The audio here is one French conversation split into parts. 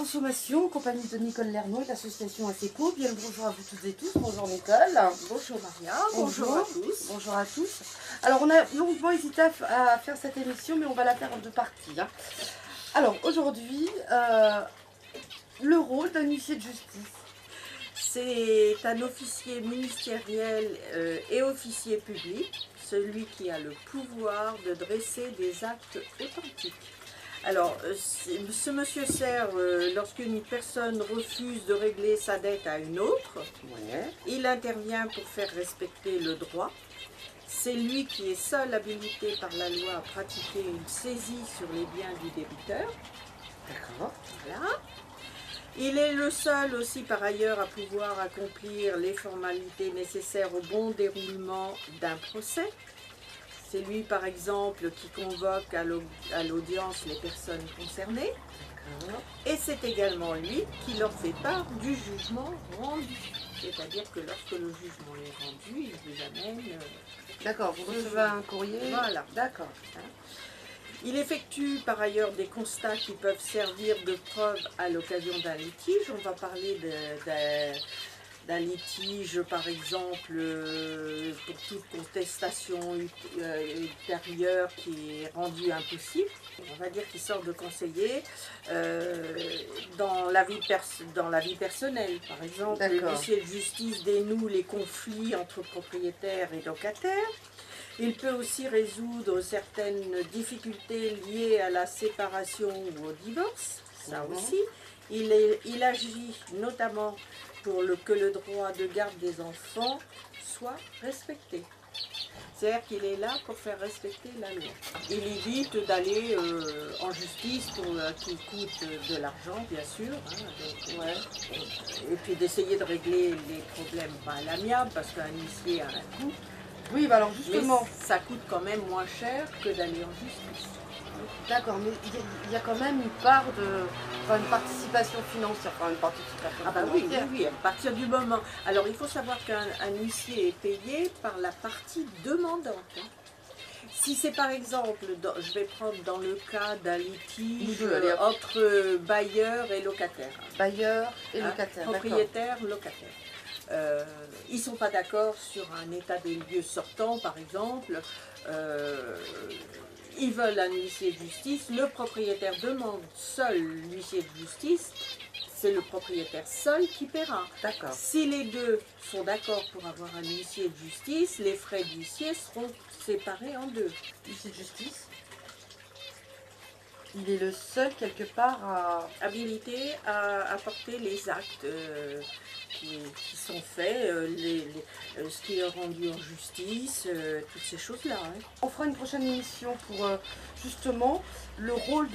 consommation, en compagnie de Nicole Lernoux et l'association ASECO. Bien le bonjour à vous toutes et tous. Bonjour Nicole. Bonjour Maria, bonjour à tous. Bonjour à tous. Alors on a longuement hésité à faire cette émission, mais on va la faire en deux parties. Alors aujourd'hui, le rôle d'un huissier de justice. C'est un officier ministériel et officier public, celui qui a le pouvoir de dresser des actes authentiques. Alors, ce monsieur sert, lorsqu'une personne refuse de régler sa dette à une autre, il intervient pour faire respecter le droit. C'est lui qui est seul habilité par la loi à pratiquer une saisie sur les biens du débiteur. D'accord. Voilà. Il est le seul aussi par ailleurs à pouvoir accomplir les formalités nécessaires au bon déroulement d'un procès. C'est lui par exemple qui convoque à l'audience les personnes concernées. Et c'est également lui qui leur fait part du jugement rendu. C'est-à-dire que lorsque le jugement est rendu, il vous amène... D'accord, vous recevez un courrier. Voilà. D'accord. Il effectue par ailleurs des constats qui peuvent servir de preuve à l'occasion d'un litige. On va parler d'un litige, par exemple, pour toute contestation ultérieure qui est rendue impossible. On va dire qu'il sort de conseiller dans la vie personnelle. Par exemple, le huissier de justice dénoue les conflits entre propriétaires et locataires. Il peut aussi résoudre certaines difficultés liées à la séparation ou au divorce, ça aussi. Il agit notamment pour que le droit de garde des enfants soit respecté. C'est-à-dire qu'il est là pour faire respecter la loi. Il évite d'aller en justice qui coûte de l'argent, bien sûr. Et puis d'essayer de régler les problèmes à l'amiable, parce qu'un huissier a un coût. Oui, bah alors justement... Mais ça coûte quand même moins cher que d'aller en justice. D'accord, mais il y a quand même une part une participation financière, une participation Ah bah oui, à partir du moment... Alors il faut savoir qu'un huissier est payé par la partie demandante. Si c'est par exemple, je vais prendre dans le cas d'un litige entre bailleur et locataire. Bailleur et locataire, propriétaire, locataire. Ils ne sont pas d'accord sur un état des lieux sortant, par exemple. Ils veulent un huissier de justice. Le propriétaire demande seul l'huissier de justice. C'est le propriétaire seul qui paiera. Si les deux sont d'accord pour avoir un huissier de justice, les frais d'huissier seront séparés en deux. Huissier de justice, il est le seul quelque part à... habilité à apporter les actes qui sont faits, ce qui est rendu en justice, toutes ces choses-là. On fera une prochaine émission pour justement le rôle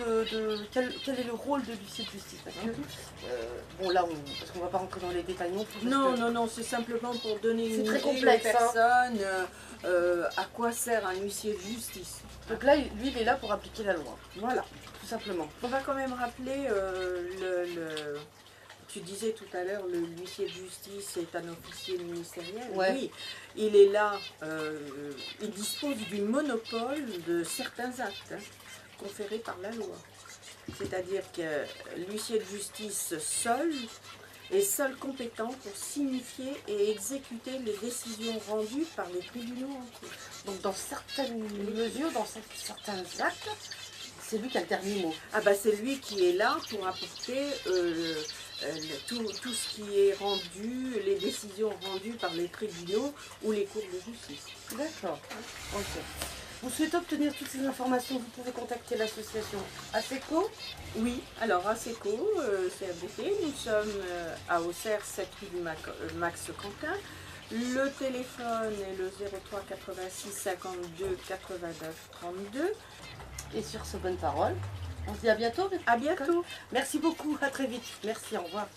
quel est le rôle de l'huissier de justice, parce que bon là parce qu'on va pas rentrer dans les détails non plus. Non, c'est simplement pour donner une idée aux personnes à quoi sert un huissier de justice. Donc là, lui, il est là pour appliquer la loi. Voilà. Tout simplement. On va quand même rappeler tu disais tout à l'heure, l'huissier de justice est un officier ministériel. Ouais. Oui, il est là, il dispose du monopole de certains actes conférés par la loi. C'est-à-dire que l'huissier de justice est seul compétent pour signifier et exécuter les décisions rendues par les tribunaux en cours. Donc dans certaines mesures, dans certains actes, c'est lui qui a le dernier mot. Ah bah c'est lui qui est là pour apporter tout ce qui est rendu, les décisions rendues par les tribunaux ou les cours de justice. D'accord. Ok. Vous souhaitez obtenir toutes ces informations, vous pouvez contacter l'association ASECO. Oui, alors ASECO, CFDT, nous sommes à Auxerre, 7 rue du Max Quentin. Le téléphone est le 03 86 52 89 32. Et sur ce bonne parole, on se dit à bientôt. À bientôt. Merci beaucoup, à très vite. Merci, au revoir.